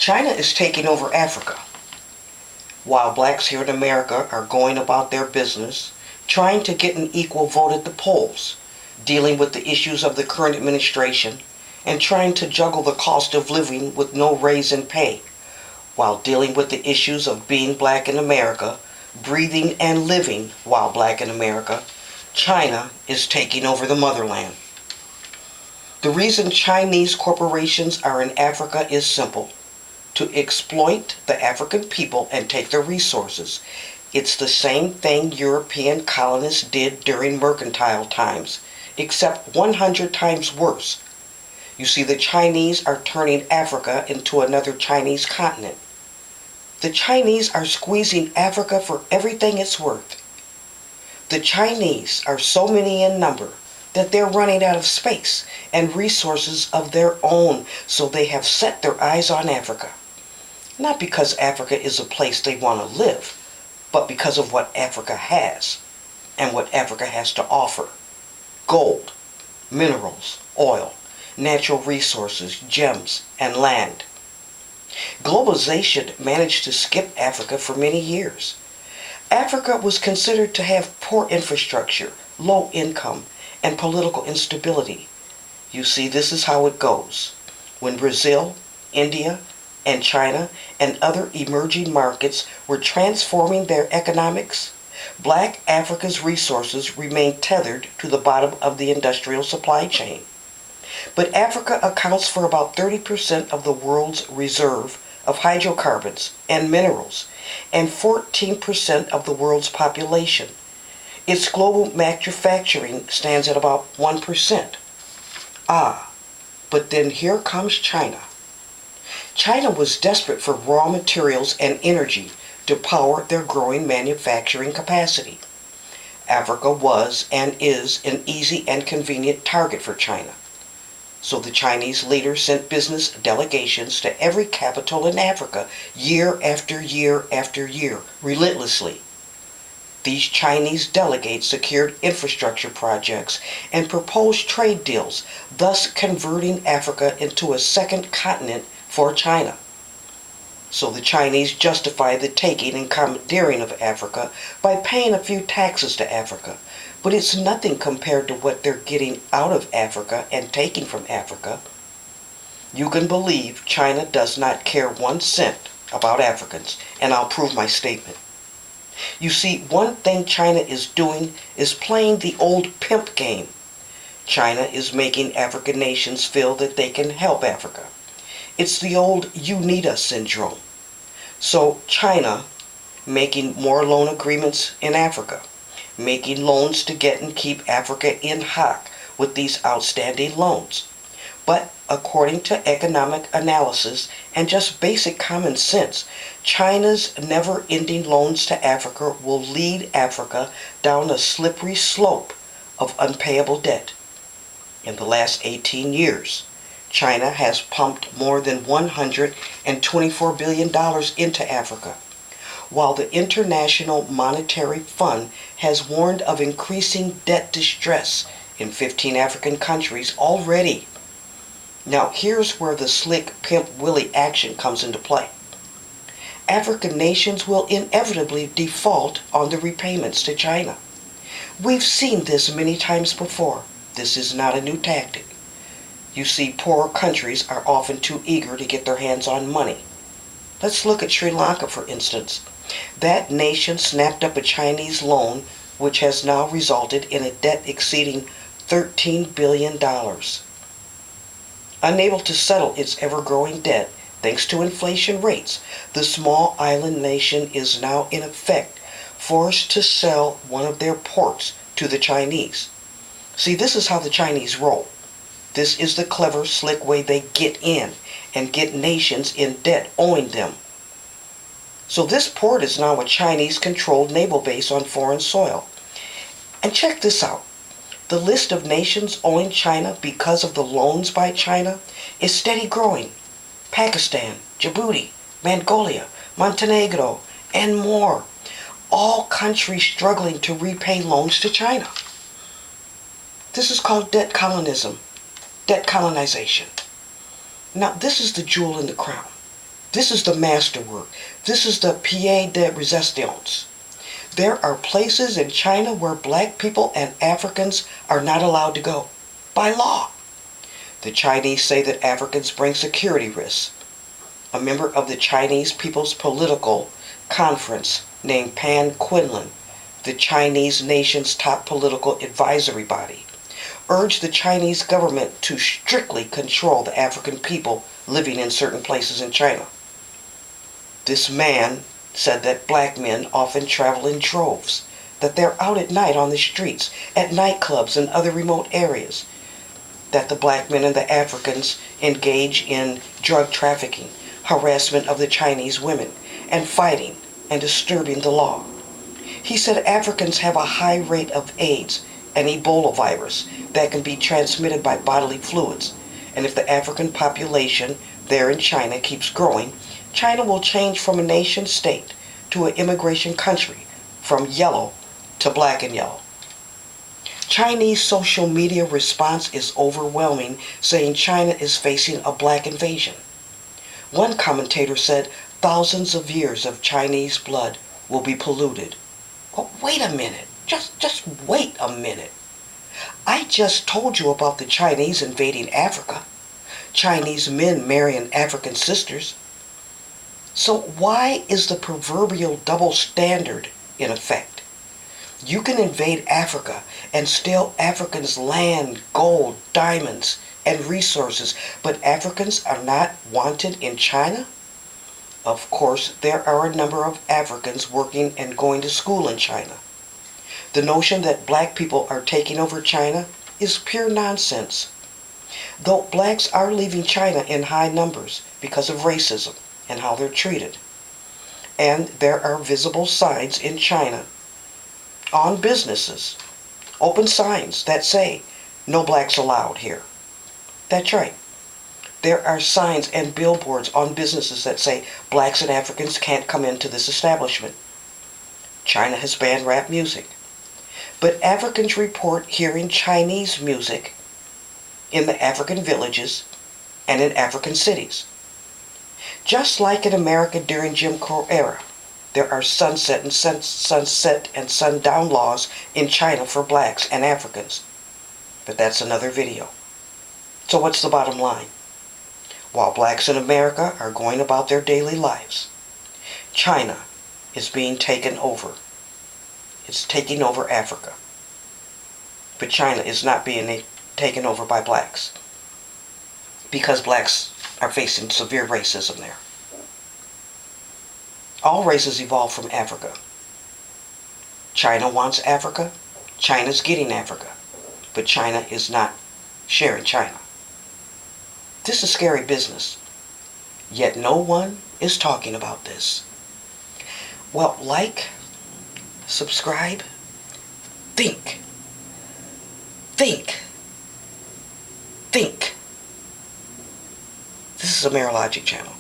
China is taking over Africa, while blacks here in America are going about their business, trying to get an equal vote at the polls, dealing with the issues of the current administration, and trying to juggle the cost of living with no raise in pay, while dealing with the issues of being black in America, breathing and living while black in America. China is taking over the motherland. The reason Chinese corporations are in Africa is simple: to exploit the African people and take their resources. It's the same thing European colonists did during mercantile times, except 100 times worse. You see, the Chinese are turning Africa into another Chinese continent. The Chinese are squeezing Africa for everything it's worth. The Chinese are so many in number that they're running out of space and resources of their own, so they have set their eyes on Africa. Not because Africa is a place they want to live, but because of what Africa has and what Africa has to offer: gold, minerals, oil, natural resources, gems, and land. Globalization managed to skip Africa for many years. Africa was considered to have poor infrastructure, low income, and political instability. You see, this is how it goes. When Brazil, India, and China and other emerging markets were transforming their economics, black Africa's resources remained tethered to the bottom of the industrial supply chain. But Africa accounts for about 30% of the world's reserve of hydrocarbons and minerals, and 14% of the world's population. Its global manufacturing stands at about 1%. But then here comes China. China was desperate for raw materials and energy to power their growing manufacturing capacity. Africa was and is an easy and convenient target for China. So the Chinese leader sent business delegations to every capital in Africa year after year after year, relentlessly. These Chinese delegates secured infrastructure projects and proposed trade deals, thus converting Africa into a second continent for China. So the Chinese justify the taking and commandeering of Africa by paying a few taxes to Africa. But it's nothing compared to what they're getting out of Africa and taking from Africa. You can believe China does not care 1 cent about Africans, and I'll prove my statement. You see, one thing China is doing is playing the old pimp game. China is making African nations feel that they can help Africa. It's the old "you need us" syndrome. So China making more loan agreements in Africa, making loans to get and keep Africa in hock with these outstanding loans. But according to economic analysis and just basic common sense, China's never-ending loans to Africa will lead Africa down a slippery slope of unpayable debt. In the last 18 years, China has pumped more than $124 billion into Africa, while the International Monetary Fund has warned of increasing debt distress in 15 African countries already. Now here's where the slick Pimp Willie action comes into play. African nations will inevitably default on the repayments to China. We've seen this many times before. This is not a new tactic. You see, poor countries are often too eager to get their hands on money. Let's look at Sri Lanka, for instance. That nation snapped up a Chinese loan which has now resulted in a debt exceeding $13 billion. Unable to settle its ever-growing debt, thanks to inflation rates, the small island nation is now in effect forced to sell one of their ports to the Chinese. See, this is how the Chinese roll. This is the clever, slick way they get in and get nations in debt owing them. So this port is now a Chinese-controlled naval base on foreign soil. And check this out. The list of nations owing China because of the loans by China is steady growing. Pakistan, Djibouti, Mongolia, Montenegro, and more. All countries struggling to repay loans to China. This is called debt colonization. Now, this is the jewel in the crown. This is the masterwork. This is the pied de resistance. There are places in China where black people and Africans are not allowed to go, by law. The Chinese say that Africans bring security risks. A member of the Chinese People's Political Conference named Pan Quinlan, the Chinese nation's top political advisory body, urged the Chinese government to strictly control the African people living in certain places in China. This man said that black men often travel in droves, that they're out at night on the streets, at nightclubs and other remote areas, that the black men and the Africans engage in drug trafficking, harassment of the Chinese women, and fighting and disturbing the law. He said Africans have a high rate of AIDS and Ebola virus that can be transmitted by bodily fluids, and if the African population there in China keeps growing, China will change from a nation state to an immigration country, from yellow to black and yellow. Chinese social media response is overwhelming, saying China is facing a black invasion. One commentator said thousands of years of Chinese blood will be polluted. Well, wait a minute. Just wait a minute. I just told you about the Chinese invading Africa. Chinese men marrying African sisters. So why is the proverbial double standard in effect? You can invade Africa and steal Africans' land, gold, diamonds, and resources, but Africans are not wanted in China? Of course, there are a number of Africans working and going to school in China. The notion that black people are taking over China is pure nonsense. Though blacks are leaving China in high numbers because of racism and how they're treated. And there are visible signs in China on businesses, open signs that say, no blacks allowed here. That's right. There are signs and billboards on businesses that say blacks and Africans can't come into this establishment. China has banned rap music. But Africans report hearing Chinese music in the African villages and in African cities. Just like in America during Jim Crow era, there are sunset and sundown laws in China for blacks and Africans. But that's another video. So what's the bottom line? While blacks in America are going about their daily lives, China is being taken over. It's taking over Africa. But China is not being taken over by blacks, because blacks are facing severe racism there. All races evolved from Africa. China wants Africa. China's getting Africa. But China is not sharing China. This is scary business. Yet no one is talking about this. Well, like, subscribe, think. Think. Think. This is a Marologic channel.